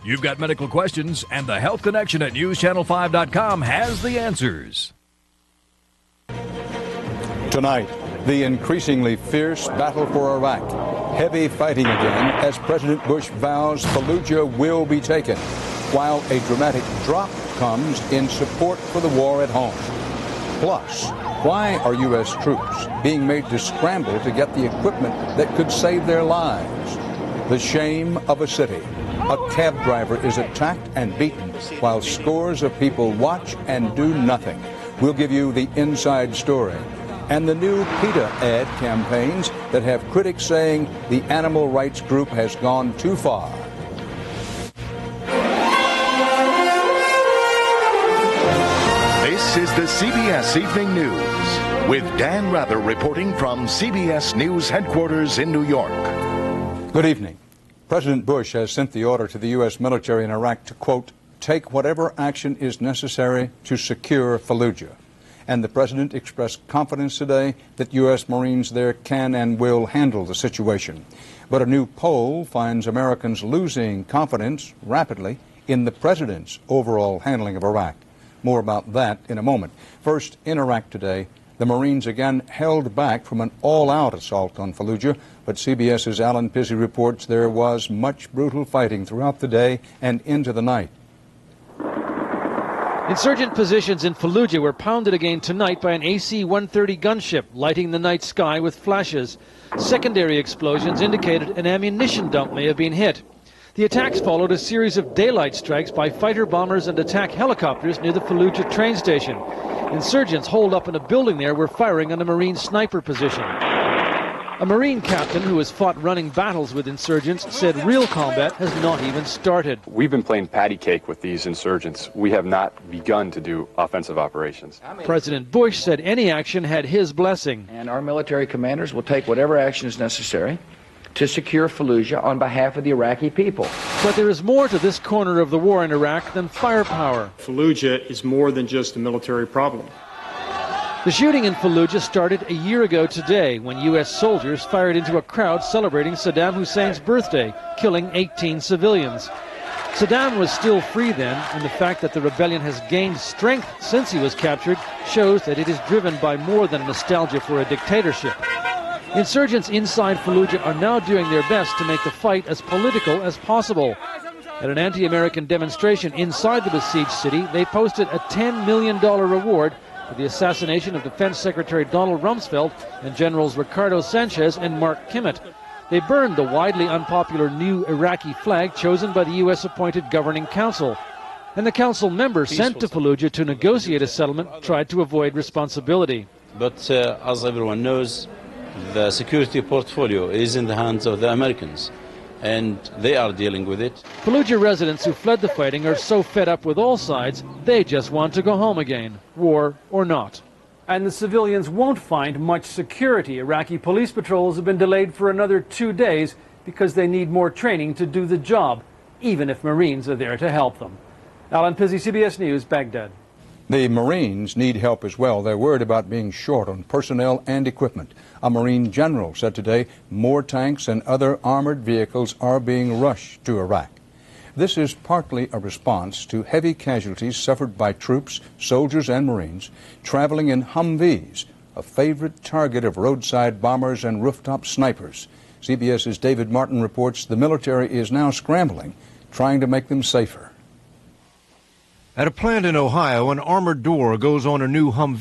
You've got medical questions, and the Health Connection at newschannel5.com has the answers. Tonight, the increasingly fierce battle for Iraq. Heavy fighting again as President Bush vows Fallujah will be taken, while a dramatic drop comes in support for the war at home. Plus, why are U.S. troops being made to scramble to get the equipment that could save their lives? The shame of a city. A cab driver is attacked and beaten while scores of people watch and do nothing. We'll give you the inside story. And the new PETA ad campaigns that have critics saying the animal rights group has gone too far. This is the CBS Evening News with Dan Rather reporting from CBS News headquarters in New York. Good evening. President Bush has sent the order to the U.S. military in Iraq to, quote, take whatever action is necessary to secure Fallujah. And the president expressed confidence today that U.S. Marines there can and will handle the situation. But a new poll finds Americans losing confidence rapidly in the president's overall handling of Iraq. More about that in a moment. First, in Iraq today, the Marines again held back from an all-out assault on Fallujah, but CBS's Alan Pizzi reports there was much brutal fighting throughout the day and into the night. Insurgent positions in Fallujah were pounded again tonight by an AC-130 gunship, lighting the night sky with flashes. Secondary explosions indicated an ammunition dump may have been hit. The attacks followed a series of daylight strikes by fighter bombers and attack helicopters near the Fallujah train station. Insurgents holed up in a building there were firing on a Marine sniper position. A Marine captain who has fought running battles with insurgents said real combat has not even started. We've been playing patty cake with these insurgents. We have not begun to do offensive operations. President Bush said any action had his blessing. And our military commanders will take whatever action is necessary to secure Fallujah on behalf of the Iraqi people. But there is more to this corner of the war in Iraq than firepower. Fallujah is more than just a military problem. The shooting in Fallujah started a year ago today when U.S. soldiers fired into a crowd celebrating Saddam Hussein's birthday, killing 18 civilians. Saddam was still free then, and the fact that the rebellion has gained strength since he was captured shows that it is driven by more than nostalgia for a dictatorship. Insurgents inside Fallujah are now doing their best to make the fight as political as possible. At an anti-American demonstration inside the besieged city, they posted a $10 million reward for the assassination of Defense Secretary Donald Rumsfeld and Generals Ricardo Sanchez and Mark Kimmitt. They burned the widely unpopular new Iraqi flag chosen by the U.S.-appointed Governing Council. And the council members sent to Fallujah to negotiate a settlement tried to avoid responsibility. But as everyone knows, the security portfolio is in the hands of the Americans, and they are dealing with it. Fallujah residents who fled the fighting are so fed up with all sides, they just want to go home again, war or not. And the civilians won't find much security. Iraqi police patrols have been delayed for another 2 days because they need more training to do the job, even if Marines are there to help them. Alan Pizzi, CBS News, Baghdad. The Marines need help as well. They're worried about being short on personnel and equipment. A Marine general said today more tanks and other armored vehicles are being rushed to Iraq. This is partly a response to heavy casualties suffered by troops, soldiers, and Marines traveling in Humvees, a favorite target of roadside bombers and rooftop snipers. CBS's David Martin reports the military is now scrambling, trying to make them safer. At a plant in Ohio, an armored door goes on a new Humvee.